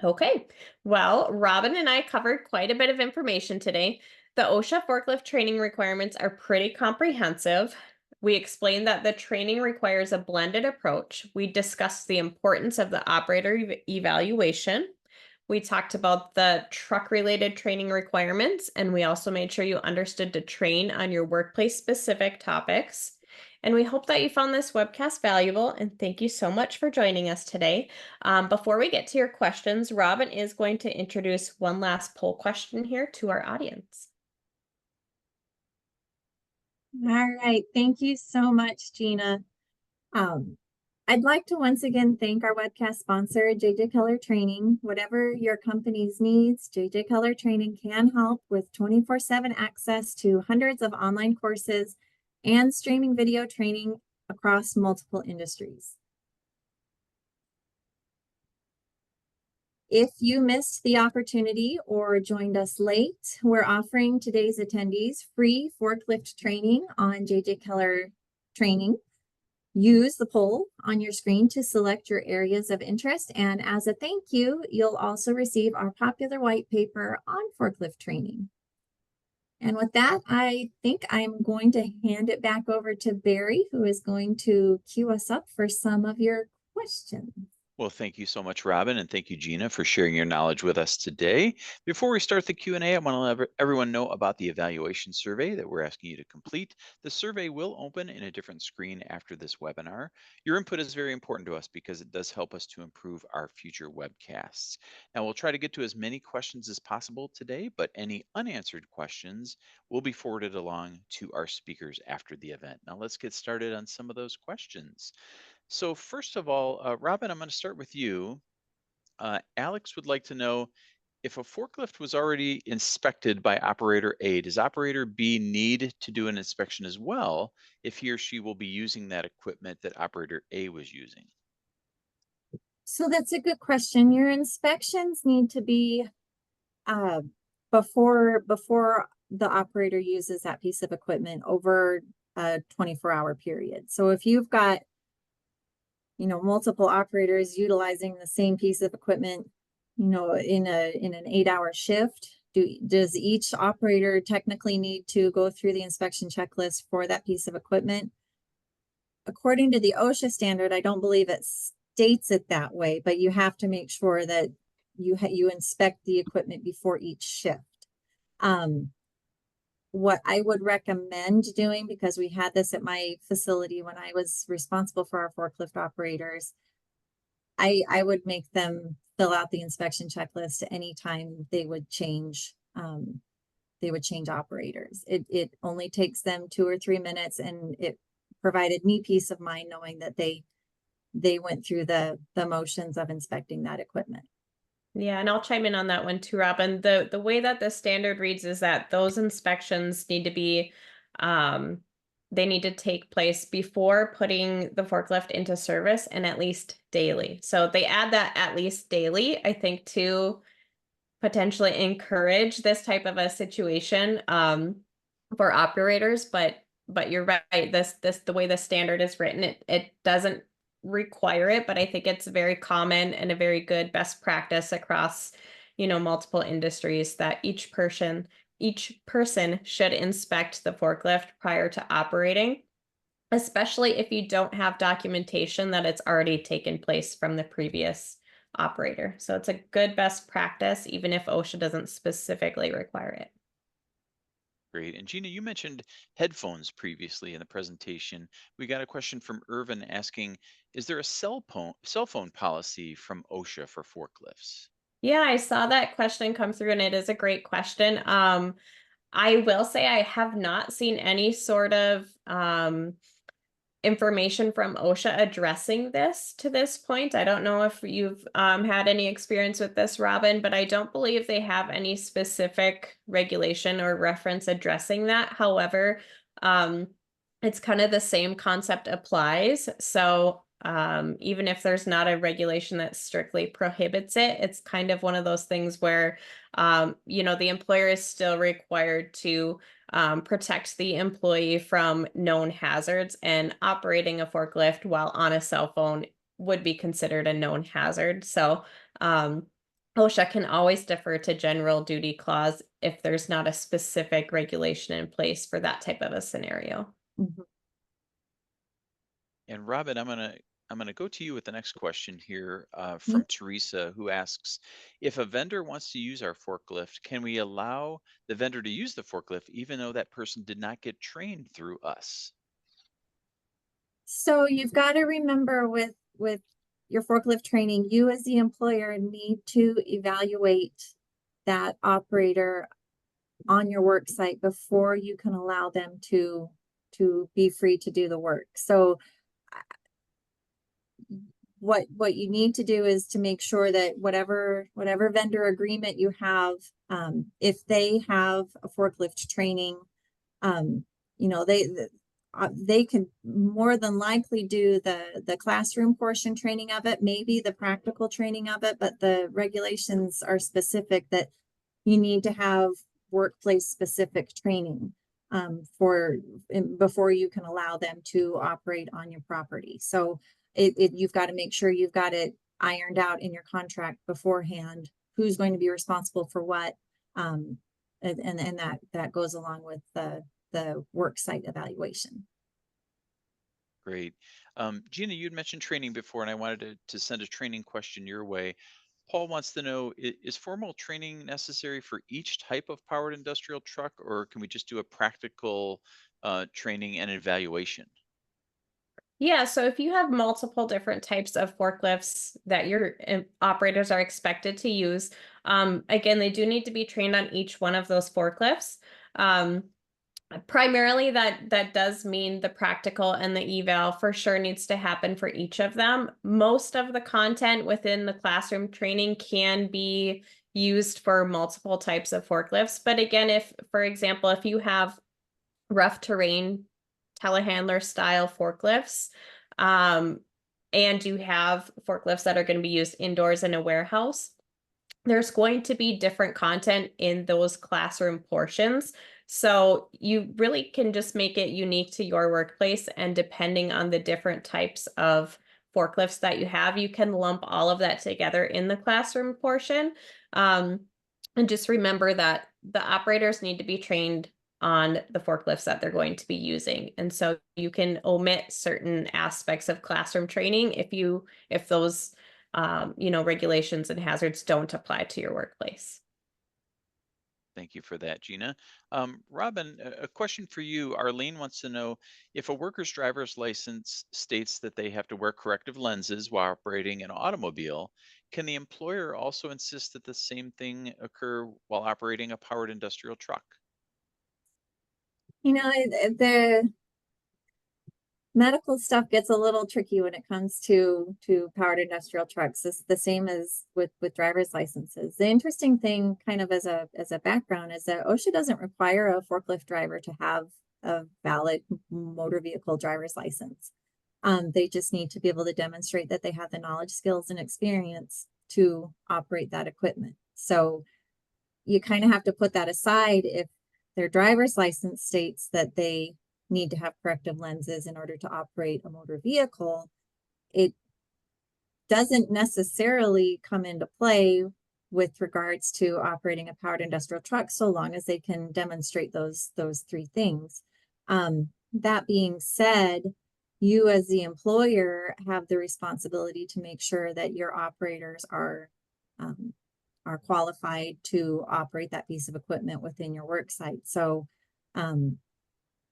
Okay, well, Robin and I covered quite a bit of information today. The OSHA forklift training requirements are pretty comprehensive. We explained that the training requires a blended approach. We discussed the importance of the operator evaluation. We talked about the truck-related training requirements, and we also made sure you understood to train on your workplace-specific topics. And we hope that you found this webcast valuable, and thank you so much for joining us today. Before we get to your questions, Robin is going to introduce one last poll question here to our audience. All right, thank you so much, Gina. I'd like to once again thank our webcast sponsor, JJ Keller Training. Whatever your company's needs, JJ Keller Training can help with 24/7 access to hundreds of online courses and streaming video training across multiple industries. If you missed the opportunity or joined us late, we're offering today's attendees free forklift training on JJ Keller Training. Use the poll on your screen to select your areas of interest, and as a thank you, you'll also receive our popular white paper on forklift training. And with that, I think I'm going to hand it back over to Barry, who is going to queue us up for some of your questions. Well, thank you so much, Robin, and thank you, Gina, for sharing your knowledge with us today. Before we start the Q&A, I want to let everyone know about the evaluation survey that we're asking you to complete. The survey will open in a different screen after this webinar. Your input is very important to us because it does help us to improve our future webcasts. Now, we'll try to get to as many questions as possible today, but any unanswered questions will be forwarded along to our speakers after the event. Now, let's get started on some of those questions. So first of all, Robin, I'm going to start with you. Alex would like to know if a forklift was already inspected by operator A, does operator B need to do an inspection as well if he or she will be using that equipment that operator A was using? So that's a good question. Your inspections need to be before the operator uses that piece of equipment over a 24-hour period. So if you've got multiple operators utilizing the same piece of equipment, in an 8-hour shift, does each operator technically need to go through the inspection checklist for that piece of equipment? According to the OSHA standard, I don't believe it states it that way, but you have to make sure that you inspect the equipment before each shift. What I would recommend doing, because we had this at my facility when I was responsible for our forklift operators, I would make them fill out the inspection checklist anytime they would change operators. It only takes them 2 or 3 minutes, and it provided me peace of mind knowing that they went through the motions of inspecting that equipment. Yeah, and I'll chime in on that one too, Robin. The way that the standard reads is that those inspections need to be, they need to take place before putting the forklift into service and at least daily. So they add that at least daily, I think, to potentially encourage this type of a situation for operators. But you're right. The way the standard is written, it doesn't require it, but I think it's very common and a very good best practice across multiple industries that each person should inspect the forklift prior to operating, especially if you don't have documentation that it's already taken place from the previous operator. So it's a good best practice even if OSHA doesn't specifically require it. Great. And Gina, you mentioned headphones previously in the presentation. We got a question from Irvin asking, is there a cell phone policy from OSHA for forklifts? Yeah, I saw that question come through and it is a great question. I will say I have not seen any sort of information from OSHA addressing this to this point. I don't know if you've had any experience with this, Robin, but I don't believe they have any specific regulation or reference addressing that. However, it's kind of the same concept applies. So even if there's not a regulation that strictly prohibits it, it's kind of one of those things where, the employer is still required to protect the employee from known hazards, and operating a forklift while on a cell phone would be considered a known hazard. So OSHA can always defer to general duty clause if there's not a specific regulation in place for that type of a scenario. Mm-hmm. And Robin, I'm gonna go to you with the next question here from Teresa, who asks, if a vendor wants to use our forklift, can we allow the vendor to use the forklift even though that person did not get trained through us? So you've got to remember with your forklift training, you as the employer need to evaluate that operator on your work site before you can allow them to be free to do the work. So what you need to do is to make sure that whatever vendor agreement you have, if they have a forklift training, you know, they can more than likely do the classroom portion training of it, maybe the practical training of it, but the regulations are specific that you need to have workplace specific training before you can allow them to operate on your property. So you've got to make sure you've got it ironed out in your contract beforehand, who's going to be responsible for what. And that goes along with the work site evaluation. Great. Gina, you'd mentioned training before, and I wanted to send a training question your way. Paul wants to know, is formal training necessary for each type of powered industrial truck, or can we just do a practical training and evaluation? Yeah, so if you have multiple different types of forklifts that your operators are expected to use, again, they do need to be trained on each one of those forklifts. Primarily, that does mean the practical and the eval for sure needs to happen for each of them. Most of the content within the classroom training can be used for multiple types of forklifts. But again, if, for example, if you have rough terrain telehandler style forklifts, and you have forklifts that are going to be used indoors in a warehouse, there's going to be different content in those classroom portions. So you really can just make it unique to your workplace, and depending on the different types of forklifts that you have, you can lump all of that together in the classroom portion. And just remember that the operators need to be trained on the forklifts that they're going to be using. And so you can omit certain aspects of classroom training if those regulations and hazards don't apply to your workplace. Thank you for that, Gina. Robin, a question for you. Arlene wants to know if a worker's driver's license states that they have to wear corrective lenses while operating an automobile, can the employer also insist that the same thing occur while operating a powered industrial truck? You know, the medical stuff gets a little tricky when it comes to powered industrial trucks. It's the same as with driver's licenses. The interesting thing, kind of as a background, is that OSHA doesn't require a forklift driver to have a valid motor vehicle driver's license. They just need to be able to demonstrate that they have the knowledge, skills, and experience to operate that equipment. So you kind of have to put that aside. If their driver's license states that they need to have corrective lenses in order to operate a motor vehicle, it doesn't necessarily come into play with regards to operating a powered industrial truck, so long as they can demonstrate those three things. That being said, you as the employer have the responsibility to make sure that your operators are qualified to operate that piece of equipment within your work site. So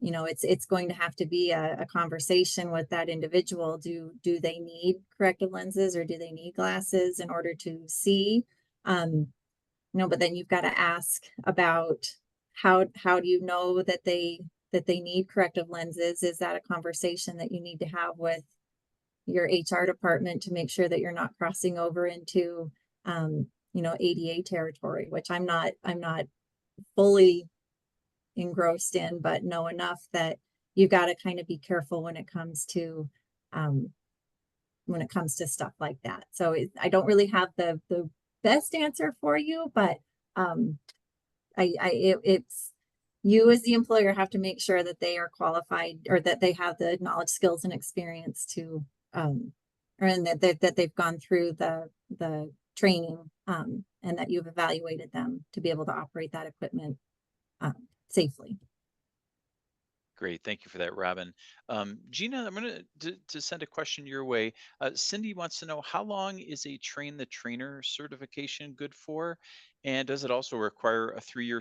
it's going to have to be a conversation with that individual. Do they need corrective lenses, or do they need glasses in order to see? But then you've got to ask about how do you know that they need corrective lenses? Is that a conversation that you need to have with your HR department to make sure that you're not crossing over into ADA territory, which I'm not fully engrossed in, but know enough that you got to kind of be careful when it comes to stuff like that. So I don't really have the best answer for you, but it's you as the employer have to make sure that they are qualified, or that they have the knowledge, skills, and experience to and that they've gone through the training, and that you've evaluated them to be able to operate that equipment safely. Great, thank you for that, Robin. Gina, I'm going to send a question your way. Cindy wants to know, how long is a train the trainer certification good for, and does it also require a 3-year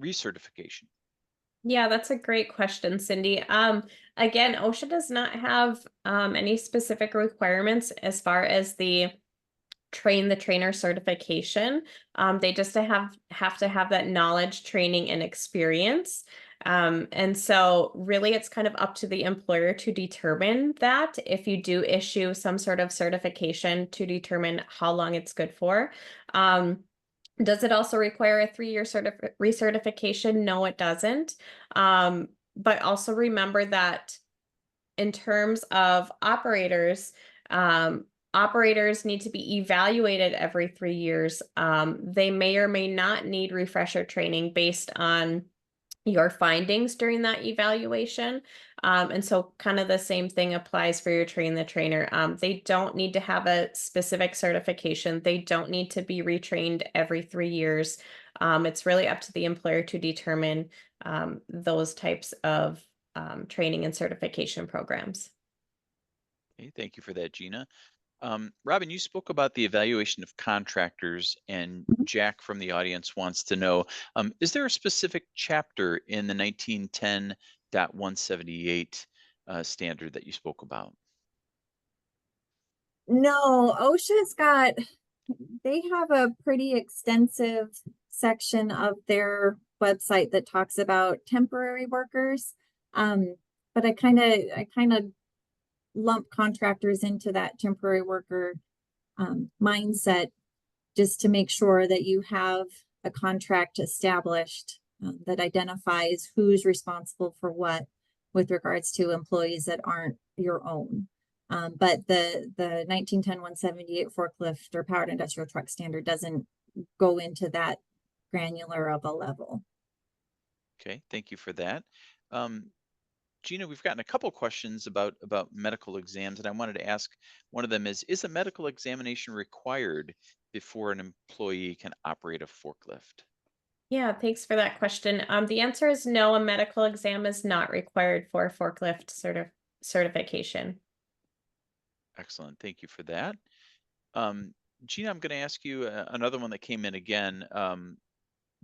recertification? Yeah, that's a great question, Cindy. Again, OSHA does not have any specific requirements as far as the train the trainer certification. They just have to have that knowledge, training, and experience. And so really it's kind of up to the employer to determine that if you do issue some sort of certification to determine how long it's good for. Does it also require a 3-year recertification? No, it doesn't. But also remember that in terms of operators, operators need to be evaluated every 3 years. They may or may not need refresher training based on your findings during that evaluation. And so kind of the same thing applies for your train the trainer. They don't need to have a specific certification. They don't need to be retrained every 3 years. It's really up to the employer to determine those types of training and certification programs. Okay, thank you for that, Gina. Robin, you spoke about the evaluation of contractors, and Jack from the audience wants to know, is there a specific chapter in the 1910.178 standard that you spoke about? No, OSHA's got, they have a pretty extensive section of their website that talks about temporary workers. But I kind of lump contractors into that temporary worker mindset, just to make sure that you have a contract established that identifies who's responsible for what with regards to employees that aren't your own. But the 1910.178 forklift or powered industrial truck standard doesn't go into that granular of a level. Okay, thank you for that. Gina, we've gotten a couple questions about medical exams, and I wanted to ask, one of them is a medical examination required before an employee can operate a forklift? Yeah, thanks for that question. The answer is no, a medical exam is not required for forklift certification. Excellent, thank you for that. Gina, I'm going to ask you another one that came in again.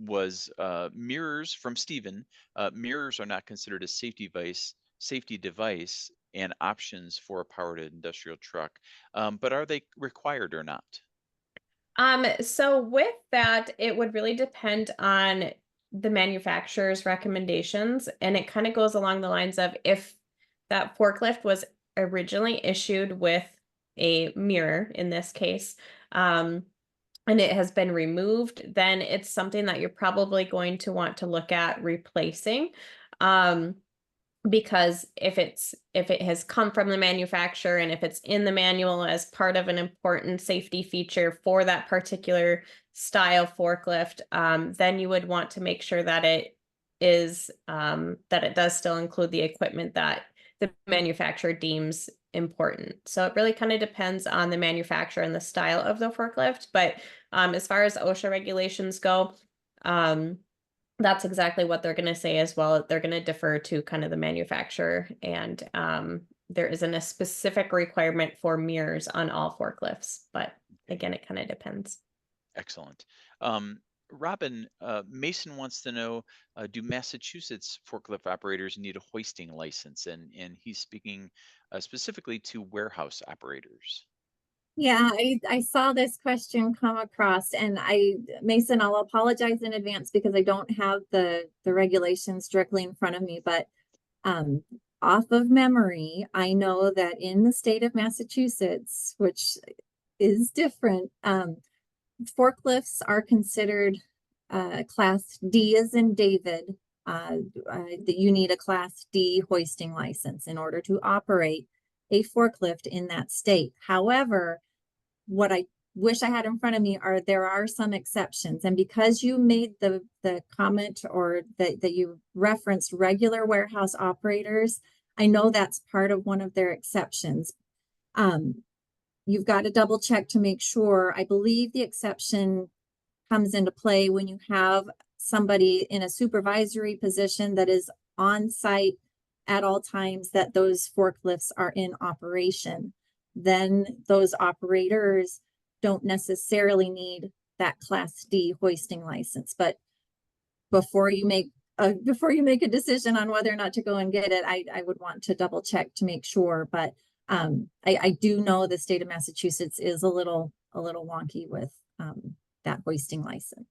Was mirrors from Stephen. Mirrors are not considered a safety device and options for a powered industrial truck, but are they required or not? So with that, it would really depend on the manufacturer's recommendations, and it kind of goes along the lines of if that forklift was originally issued with a mirror in this case, and it has been removed, then it's something that you're probably going to want to look at replacing. Because if it has come from the manufacturer and if it's in the manual as part of an important safety feature for that particular style forklift, then you would want to make sure that it is that it does still include the equipment that the manufacturer deems important. So it really kind of depends on the manufacturer and the style of the forklift. But as far as OSHA regulations go, that's exactly what they're going to say as well. They're going to defer to kind of the manufacturer, and there isn't a specific requirement for mirrors on all forklifts, but again, it kind of depends. Excellent. Robin, Mason wants to know, do Massachusetts forklift operators need a hoisting license? And he's speaking specifically to warehouse operators. Yeah, I saw this question come across, and Mason, I'll apologize in advance because I don't have the regulations directly in front of me, but off of memory, I know that in the state of Massachusetts, which is different, forklifts are considered class D as in David. That you need a class D hoisting license in order to operate a forklift in that state. However, what I wish I had in front of me are there are some exceptions. And because you made the comment or that you referenced regular warehouse operators, I know that's part of one of their exceptions. You've got to double check to make sure. I believe the exception comes into play when you have somebody in a supervisory position that is on site at all times that those forklifts are in operation. Then those operators don't necessarily need that class D hoisting license. But before you make a decision on whether or not to go and get it, I would want to double check to make sure. But I do know the state of Massachusetts is a little wonky with that hoisting license.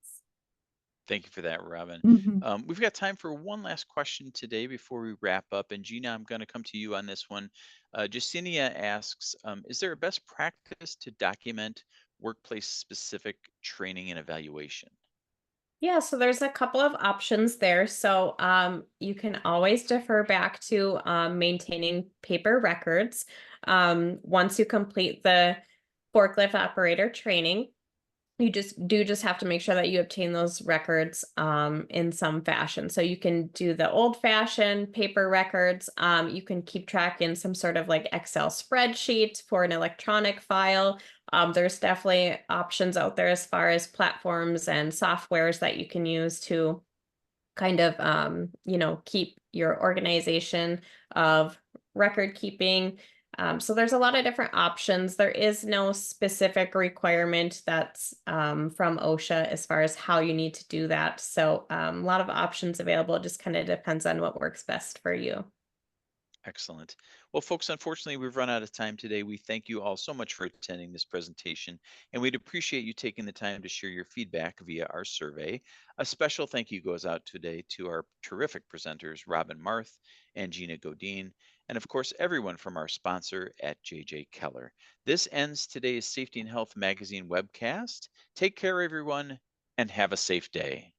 Thank you for that, Robin. Mhm. We've got time for one last question today before we wrap up. And Gina, I'm going to come to you on this one. Jacinia asks, is there a best practice to document workplace specific training and evaluation? Yeah, so there's a couple of options there. So you can always defer back to maintaining paper records. Once you complete the forklift operator training, you just have to make sure that you obtain those records in some fashion. So you can do the old fashioned paper records. You can keep track in some sort of like Excel spreadsheet for an electronic file. There's definitely options out there as far as platforms and softwares that you can use to kind of keep your organization of record keeping. So there's a lot of different options. There is no specific requirement that's from OSHA as far as how you need to do that. So a lot of options available. It just kind of depends on what works best for you. Excellent. Well, folks, unfortunately, we've run out of time today. We thank you all so much for attending this presentation, and we'd appreciate you taking the time to share your feedback via our survey. A special thank you goes out today to our terrific presenters, Robin Marth and Gina Godin, and of course, everyone from our sponsor at JJ Keller. This ends today's Safety and Health Magazine webcast. Take care, everyone, and have a safe day.